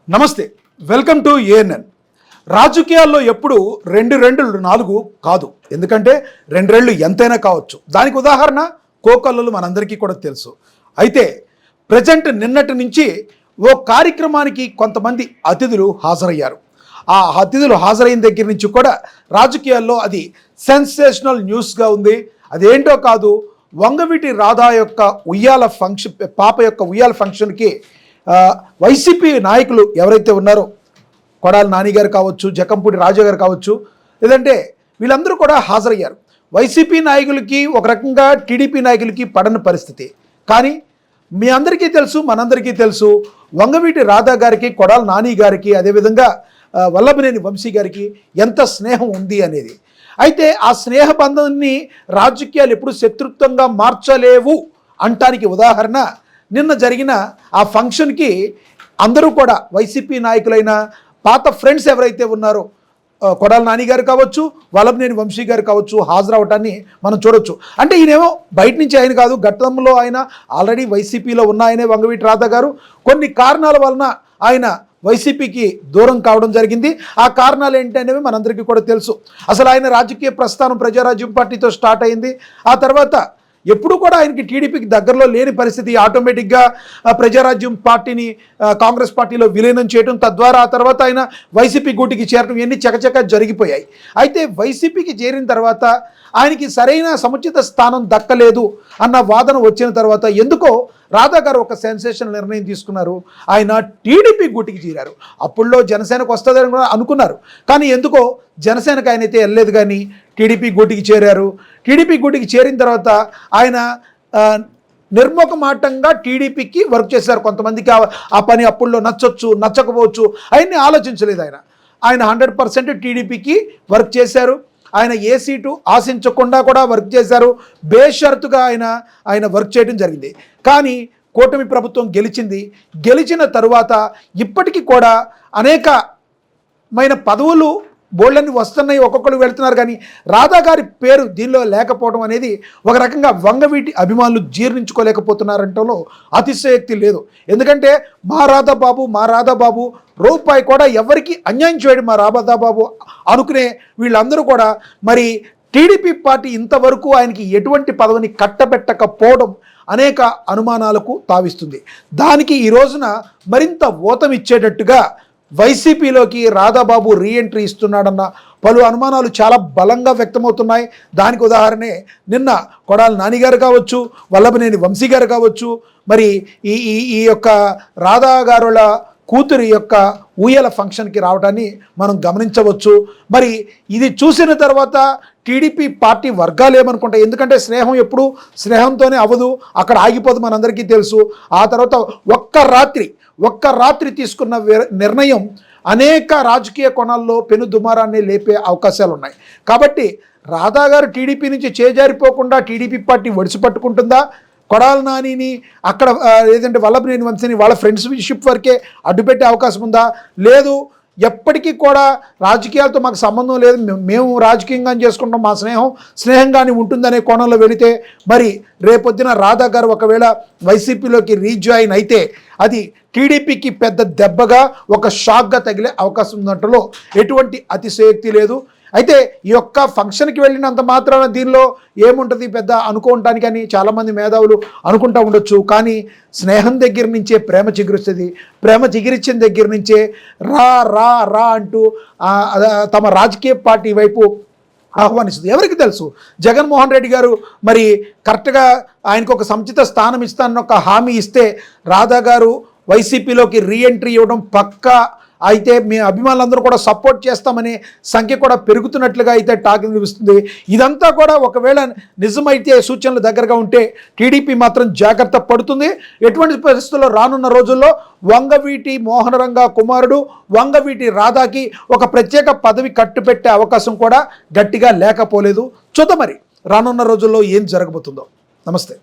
నమస్తే, welcome to ANN. రాజకీయాల్లో ఎప్పుడు రెండు రెండులు నాలుగు కాదు, ఎందుకంటే రెండు రెళ్ళు ఎంతైనా కావచ్చు. దానికి ఉదాహరణ కోకల్లలు మనందరికీ కూడా తెలుసు. అయితే ప్రజెంట్ నిన్నటి నుంచి ఓ కార్యక్రమానికి కొంతమంది అతిథులు హాజరయ్యారు. ఆ అతిథులు హాజరైన దగ్గర నుంచి కూడా రాజకీయాల్లో అది సెన్సేషనల్ న్యూస్గా ఉంది. అదేంటో కాదు, వంగవీటి రాధా యొక్క ఉయ్యాల ఫంక్షన్, పాప యొక్క ఉయ్యాల ఫంక్షన్కి వైసీపీ నాయకులు ఎవరైతే ఉన్నారో, కొడాలి నాని గారు కావచ్చు, జకంపూడి రాజా గారు కావచ్చు, లేదంటే వీళ్ళందరూ కూడా హాజరయ్యారు. వైసీపీ నాయకులకి ఒక రకంగా టీడీపీ నాయకులకి పడని పరిస్థితి. కానీ మీ అందరికీ తెలుసు, మనందరికీ తెలుసు, వంగవీటి రాధా గారికి, కొడాలి నాని గారికి, అదేవిధంగా వల్లభనేని వంశీ గారికి ఎంత స్నేహం ఉంది అనేది. అయితే ఆ స్నేహ బంధాన్ని రాజకీయాలు ఎప్పుడు శత్రుత్వంగా మార్చలేవు అంటానికి ఉదాహరణ నిన్న జరిగిన ఆ ఫంక్షన్కి అందరూ కూడా వైసీపీ నాయకులైన పాత ఫ్రెండ్స్ ఎవరైతే ఉన్నారో, కొడాలి నాని గారు కావచ్చు, వల్లభనేని వంశీ గారు కావచ్చు, హాజరవటాన్ని మనం చూడొచ్చు. అంటే ఈయనేమో బయట నుంచి ఆయన కాదు, గతంలో ఆయన ఆల్రెడీ వైసీపీలో ఉన్న ఆయనే వంగవీటి రాధా గారు. కొన్ని కారణాల వలన ఆయన వైసీపీకి దూరం కావడం జరిగింది. ఆ కారణాలు ఏంటనేవి మనందరికీ కూడా తెలుసు. అసలు ఆయన రాజకీయ ప్రస్థానం ప్రజారాజ్యం పార్టీతో స్టార్ట్ అయింది. ఆ తర్వాత ఎప్పుడు కూడా ఆయనకి టీడీపీకి దగ్గరలో లేని పరిస్థితి. ఆటోమేటిక్గా ప్రజారాజ్యం పార్టీని కాంగ్రెస్ పార్టీలో విలీనం చేయడం, తద్వారా ఆ తర్వాత ఆయన వైసీపీ గూటికి చేరడం, ఇవన్నీ చకచక జరిగిపోయాయి. అయితే వైసీపీకి చేరిన తర్వాత ఆయనకి సరైన సముచిత స్థానం దక్కలేదు అన్న వాదన వచ్చిన తర్వాత ఎందుకో రాధా గారు ఒక సెన్సేషన్ నిర్ణయం తీసుకున్నారు. ఆయన టీడీపీ గూటికి చేరారు. అప్పుల్లో జనసేనకు వస్తుందని కూడా అనుకున్నారు, కానీ ఎందుకో జనసేనకు ఆయనైతే వెళ్ళలేదు, కానీ టీడీపీ గూటికి చేరారు. టీడీపీ గూటికి చేరిన తర్వాత ఆయన నిర్మోహమాటంగా టీడీపీకి వర్క్ చేశారు. కొంతమందికి ఆ పని అప్పుల్లో నచ్చొచ్చు, నచ్చకపోవచ్చు, అవన్నీ ఆలోచించలేదు. ఆయన 100% టీడీపీకి వర్క్ చేశారు. ఆయన ఏ సీటు ఆశించకుండా కూడా వర్క్ చేశారు. బేషరతుగా ఆయన వర్క్ చేయడం జరిగింది. కానీ కూటమి ప్రభుత్వం గెలిచిన తరువాత ఇప్పటికీ కూడా అనేకమైన పదవులు బోళ్ళని వస్తున్నాయి, ఒక్కొక్కరు వెళ్తున్నారు, కానీ రాధా గారి పేరు దీనిలో లేకపోవడం అనేది ఒక రకంగా వంగవీటి అభిమానులు జీర్ణించుకోలేకపోతున్నారంటలో అతిశయోక్తి లేదు. ఎందుకంటే మా రాధా బాబు రూపాయి కూడా ఎవరికి అన్యాయం చేయడం మా రాధా బాబు అనుకునే వీళ్ళందరూ కూడా మరి టీడీపీ పార్టీ ఇంతవరకు ఆయనకి ఎటువంటి పదవిని కట్టబెట్టకపోవడం అనేక అనుమానాలకు తావిస్తుంది. దానికి ఈ రోజున మరింత ఊతమిచ్చేటట్టుగా వైసీపీలోకి రాధాబాబు రీఎంట్రీ ఇస్తున్నాడన్న పలు అనుమానాలు చాలా బలంగా వ్యక్తమవుతున్నాయి. దానికి ఉదాహరణే నిన్న కొడాలి నాని గారు కావచ్చు, వల్లభనేని వంశీ గారు కావచ్చు, మరి ఈ యొక్క రాధా గారుల కూతురి యొక్క ఊయల ఫంక్షన్కి రావడాన్ని మనం గమనించవచ్చు. మరి ఇది చూసిన తర్వాత టీడీపీ పార్టీ వర్గాలు ఏమనుకుంటాయి, ఎందుకంటే స్నేహం ఎప్పుడు స్నేహంతోనే అవ్వదు, అక్కడ ఆగిపోదు, మనందరికీ తెలుసు. ఆ తర్వాత ఒక్క రాత్రి తీసుకున్న నిర్ణయం అనేక రాజకీయ కోణాల్లో పెను దుమారాన్ని లేపే అవకాశాలు ఉన్నాయి. కాబట్టి రాధా గారు టీడీపీ నుంచి చేజారిపోకుండా టీడీపీ పార్టీ ఒడిసిపట్టుకుంటుందా, కొడాలి నానిని అక్కడ లేదంటే వల్లభనేని వంశీని వాళ్ళ ఫ్రెండ్షిప్ వరకే అడ్డుపెట్టే అవకాశం ఉందా, లేదు ఎప్పటికీ కూడా రాజకీయాలతో మాకు సంబంధం లేదు, మేము రాజకీయంగా చేసుకుంటాం, మా స్నేహంగానే ఉంటుందనే కోణంలో వెళితే మరి రేపొద్దున రాధా గారు ఒకవేళ వైసీపీలోకి రీజాయిన్ అయితే అది టీడీపీకి పెద్ద దెబ్బగా, ఒక షాక్గా తగిలే అవకాశం ఉన్నట్లో ఎటువంటి అతిశయోక్తి లేదు. అయితే ఈ యొక్క ఫంక్షన్కి వెళ్ళినంత మాత్రాన దీనిలో ఏముంటుంది పెద్ద అనుకోవటానికి అని చాలామంది మేధావులు అనుకుంటూ ఉండొచ్చు. కానీ స్నేహం దగ్గర నుంచే ప్రేమ చిగురుస్తుంది, ప్రేమ చిగురిచ్చిన దగ్గర నుంచే రా రా రా అంటూ తమ రాజకీయ పార్టీ వైపు ఆహ్వానిస్తుంది. ఎవరికి తెలుసు, జగన్మోహన్ రెడ్డి గారు మరి కరెక్ట్గా ఆయనకు ఒక సముచిత స్థానం ఇస్తానని ఒక హామీ ఇస్తే రాధా గారు వైసీపీలోకి రీఎంట్రీ ఇవ్వడం పక్కా. అయితే మీ అభిమానులందరూ కూడా సపోర్ట్ చేస్తామనే సంఖ్య కూడా పెరుగుతున్నట్లుగా అయితే టాక్ వినిపిస్తుంది. ఇదంతా కూడా ఒకవేళ నిజమైతే, సూచనలు దగ్గరగా ఉంటే టీడీపీ మాత్రం జాగ్రత్త పడుతుంది. ఎటువంటి పరిస్థితుల్లో రానున్న రోజుల్లో వంగవీటి మోహనరంగ కుమారుడు వంగవీటి రాధాకి ఒక ప్రత్యేక పదవి కట్టుపెట్టే అవకాశం కూడా గట్టిగా లేకపోలేదు. చూద్దాం మరి రానున్న రోజుల్లో ఏం జరగబోతుందో. నమస్తే.